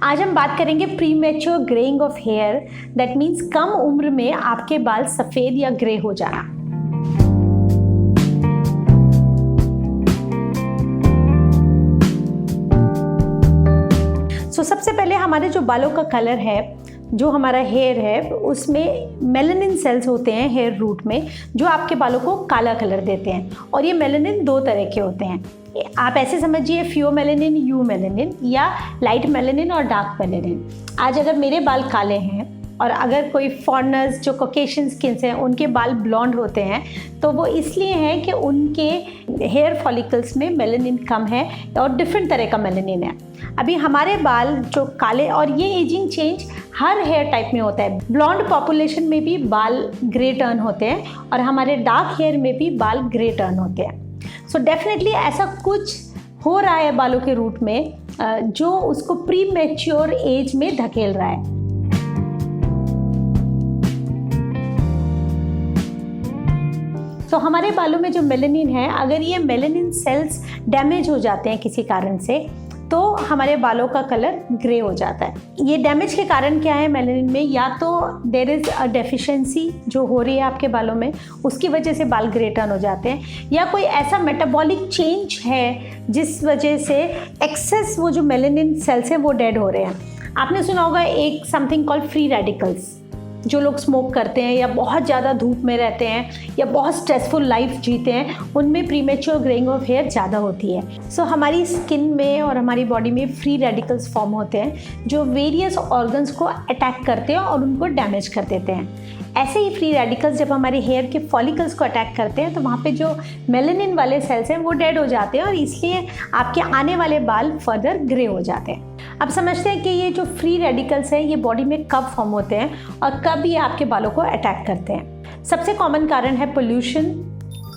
आज हम बात करेंगे premature greying of hair, that means कम उम्र में आपके बाल सफ़ेद या ग्रे हो जाना। सबसे पहले हमारे जो बालों का कलर है, जो हमारा हेयर है, उसमें मेलानिन सेल्स होते हैं हेयर रूट में, जो आपके बालों को काला कलर देते हैं। और ये मेलानिन दो तरह के होते हैं, आप ऐसे समझिए फियोमेलानिन, यू मेलानिन, या लाइट मेलानिन और डार्क मेलानिन। आज अगर मेरे बाल काले हैं और अगर कोई फॉरेनर्स जो कॉकेशियन स्किन्स हैं उनके बाल ब्लॉन्ड होते हैं, तो वो इसलिए हैं कि उनके हेयर फॉलिकल्स में मेलानिन कम है और डिफरेंट तरह का मेलानिन है। अभी हमारे बाल जो काले, और ये एजिंग चेंज हर हेयर टाइप में होता है। ब्लॉन्ड पॉपुलेशन में भी बाल ग्रे टर्न होते हैं और हमारे डार्क हेयर में भी बाल ग्रे टर्न होते हैं। सो डेफिनेटली ऐसा कुछ हो रहा है बालों के रूट में जो उसको प्री मैच्योर एज में धकेल रहा है। तो हमारे बालों में जो मेलानिन है, अगर ये मेलानिन सेल्स डैमेज हो जाते हैं किसी कारण से, तो हमारे बालों का कलर ग्रे हो जाता है। ये डैमेज के कारण क्या है मेलानिन में, या तो देयर इज़ अ डेफिशिएंसी जो हो रही है आपके बालों में, उसकी वजह से बाल ग्रे टर्न हो जाते हैं, या कोई ऐसा मेटाबॉलिक चेंज है जिस वजह से एक्सेस वो जो मेलानिन सेल्स हैं वो डेड हो रहे हैं। आपने सुना होगा एक समथिंग कॉल्ड फ्री रेडिकल्स। जो लोग स्मोक करते हैं या बहुत ज़्यादा धूप में रहते हैं या बहुत स्ट्रेसफुल लाइफ जीते हैं, उनमें प्रीमेच्योर ग्रेइंग ऑफ हेयर ज़्यादा होती है। सो हमारी स्किन में और हमारी बॉडी में फ्री रेडिकल्स फॉर्म होते हैं जो वेरियस ऑर्गन्स को अटैक करते हैं और उनको डैमेज कर देते हैं। ऐसे ही फ्री रेडिकल्स जब हमारे हेयर के फॉलिकल्स को अटैक करते हैं, तो वहाँ पे जो मेलानिन वाले सेल्स हैं वो डेड हो जाते हैं और इसलिए आपके आने वाले बाल फर्दर ग्रे हो जाते हैं। अब समझते हैं कि ये जो फ्री रेडिकल्स हैं ये बॉडी में कब फॉर्म होते हैं और कब ये आपके बालों को अटैक करते हैं। सबसे कॉमन कारण है पोल्यूशन,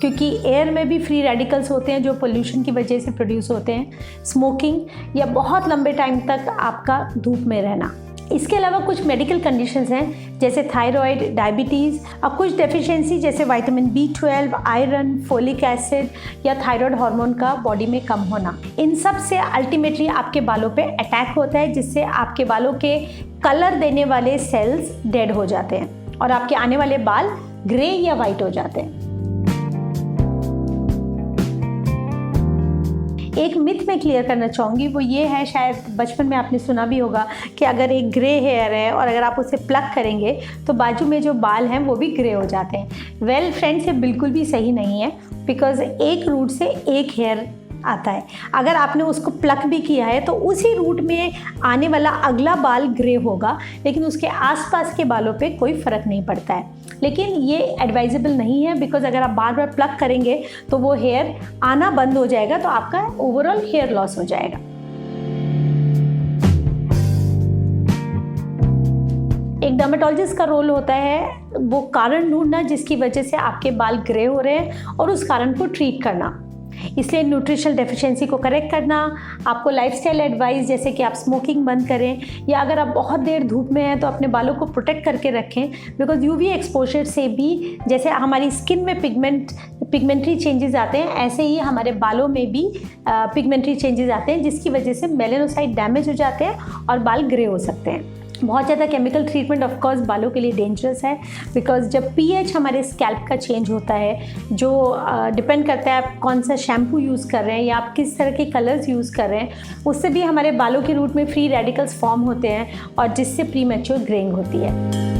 क्योंकि एयर में भी फ्री रेडिकल्स होते हैं जो पोल्यूशन की वजह से प्रोड्यूस होते हैं। स्मोकिंग, या बहुत लंबे टाइम तक आपका धूप में रहना। इसके अलावा कुछ मेडिकल कंडीशंस हैं जैसे थायराइड, डायबिटीज़, और कुछ डेफिशिएंसी जैसे vitamin B12, iron, folic acid या थायराइड हार्मोन का बॉडी में कम होना। इन सब से अल्टीमेटली आपके बालों पे अटैक होता है, जिससे आपके बालों के कलर देने वाले सेल्स डेड हो जाते हैं और आपके आने वाले बाल ग्रे या वाइट हो जाते हैं। एक मिथ मैं क्लियर करना चाहूँगी, वो ये है, शायद बचपन में आपने सुना भी होगा कि अगर एक ग्रे हेयर है और अगर आप उसे प्लक करेंगे तो बाजू में जो बाल हैं वो भी ग्रे हो जाते हैं। वेल फ्रेंड्स, ये बिल्कुल भी सही नहीं है, बिकॉज एक रूट से एक हेयर आता है। अगर आपने उसको प्लक भी किया है तो उसी रूट में आने वाला अगला बाल ग्रे होगा, लेकिन उसके आसपास के बालों पे कोई फ़र्क नहीं पड़ता है। लेकिन ये एडवाइजेबल नहीं है, बिकॉज अगर आप बार बार प्लक करेंगे तो वो हेयर आना बंद हो जाएगा, तो आपका ओवरऑल हेयर लॉस हो जाएगा। एक डर्मेटोलॉजिस्ट का रोल होता है वो कारण ढूंढना जिसकी वजह से आपके बाल ग्रे हो रहे हैं और उस कारण को ट्रीट करना। इसलिए न्यूट्रिशनल डेफिशिएंसी को करेक्ट करना, आपको लाइफस्टाइल एडवाइस जैसे कि आप स्मोकिंग बंद करें, या अगर आप बहुत देर धूप में हैं तो अपने बालों को प्रोटेक्ट करके रखें, बिकॉज यूवी एक्सपोजर से भी जैसे हमारी स्किन में पिगमेंट्री चेंजेस आते हैं, ऐसे ही हमारे बालों में भी पिगमेंट्री चेंजेस आते हैं, जिसकी वजह से मेलानोसाइट डैमेज हो जाते हैं और बाल ग्रे हो सकते हैं। बहुत ज़्यादा केमिकल ट्रीटमेंट ऑफ कोर्स बालों के लिए डेंजरस है, बिकॉज जब पीएच हमारे स्कैल्प का चेंज होता है, जो डिपेंड करता है आप कौन सा शैम्पू यूज़ कर रहे हैं या आप किस तरह के कलर्स यूज़ कर रहे हैं, उससे भी हमारे बालों के रूट में फ्री रेडिकल्स फॉर्म होते हैं और जिससे प्री मैच्योर ग्रेइंग होती है।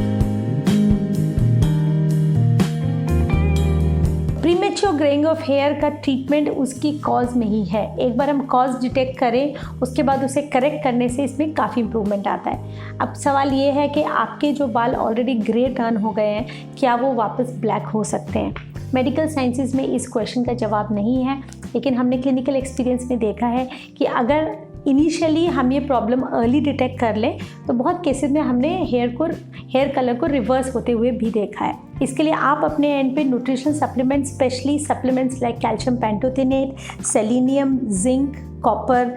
प्रीमेच्योर ग्रेइंग ऑफ हेयर का ट्रीटमेंट उसकी कॉज में ही है। एक बार हम कॉज डिटेक्ट करें, उसके बाद उसे करेक्ट करने से इसमें काफ़ी इम्प्रूवमेंट आता है। अब सवाल ये है कि आपके जो बाल ऑलरेडी ग्रे टर्न हो गए हैं, क्या वो वापस ब्लैक हो सकते हैं? मेडिकल साइंसेज में इस क्वेश्चन का जवाब नहीं है, लेकिन हमने क्लिनिकल एक्सपीरियंस में देखा है कि अगर इनिशियली हम ये प्रॉब्लम अर्ली डिटेक्ट कर लें तो बहुत केसेस में हमने हेयर कलर को रिवर्स होते हुए भी देखा है। इसके लिए आप अपने एंड पे nutritional supplement, specially supplements like calcium pantothenate, selenium, zinc, copper,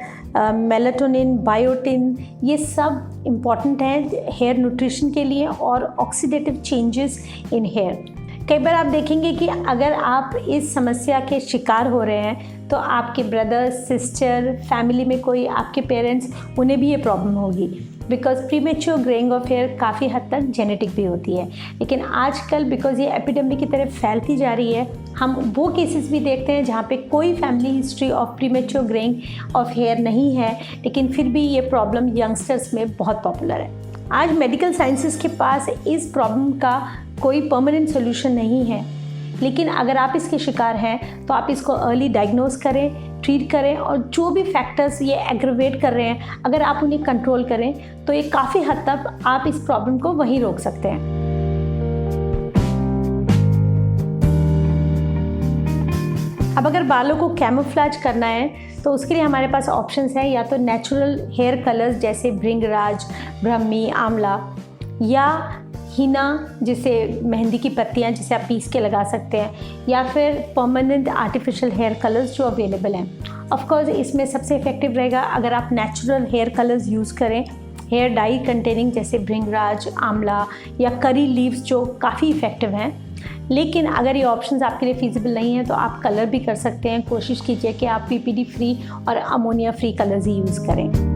melatonin, biotin, ये सब इम्पॉर्टेंट हैं हेयर न्यूट्रिशन के लिए और ऑक्सीडेटिव चेंजेस इन हेयर। कई बार आप देखेंगे कि अगर आप इस समस्या के शिकार हो रहे हैं तो आपके ब्रदर, सिस्टर, फैमिली में कोई आपके पेरेंट्स, उन्हें भी ये प्रॉब्लम होगी, because premature greying of hair काफ़ी हद तक जेनेटिक भी होती है। लेकिन आजकल बिकॉज ये एपिडेमिक की तरफ फैलती जा रही है, हम वो केसेस भी देखते हैं जहाँ पे कोई family history of premature greying of hair नहीं है, लेकिन फिर भी ये प्रॉब्लम यंगस्टर्स में बहुत पॉपुलर है। आज मेडिकल साइंसेस के पास इस प्रॉब्लम का कोई परमानेंट सोल्यूशन नहीं है, लेकिन अगर आप इसके शिकार हैं तो आप इसको अर्ली डायग्नोज करें, ट्रीट करें, और जो भी फैक्टर्स ये एग्रवेट कर रहे हैं अगर आप उन्हें कंट्रोल करें तो ये काफ़ी हद तक आप इस प्रॉब्लम को वहीं रोक सकते हैं। अब अगर बालों को कैमोफ्लेज करना है तो उसके लिए हमारे पास ऑप्शंस हैं, या तो नेचुरल हेयर कलर्स जैसे भृंगराज, ब्रह्मी, आंवला, या हिना जिसे मेहंदी की पत्तियां जिसे आप पीस के लगा सकते हैं, या फिर परमानेंट आर्टिफिशियल हेयर कलर्स जो अवेलेबल हैं। ऑफ कोर्स इसमें सबसे इफेक्टिव रहेगा अगर आप नेचुरल हेयर कलर्स यूज़ करें, हेयर डाई कंटेनिंग जैसे भृंगराज, आंवला या करी लीव्स जो काफ़ी इफ़ेक्टिव हैं। लेकिन अगर ये ऑप्शंस आपके लिए फिजिबल नहीं है तो आप कलर भी कर सकते हैं। कोशिश कीजिए कि आप पीपीडी फ्री और अमोनिया फ्री कलर्स ही यूज़ करें।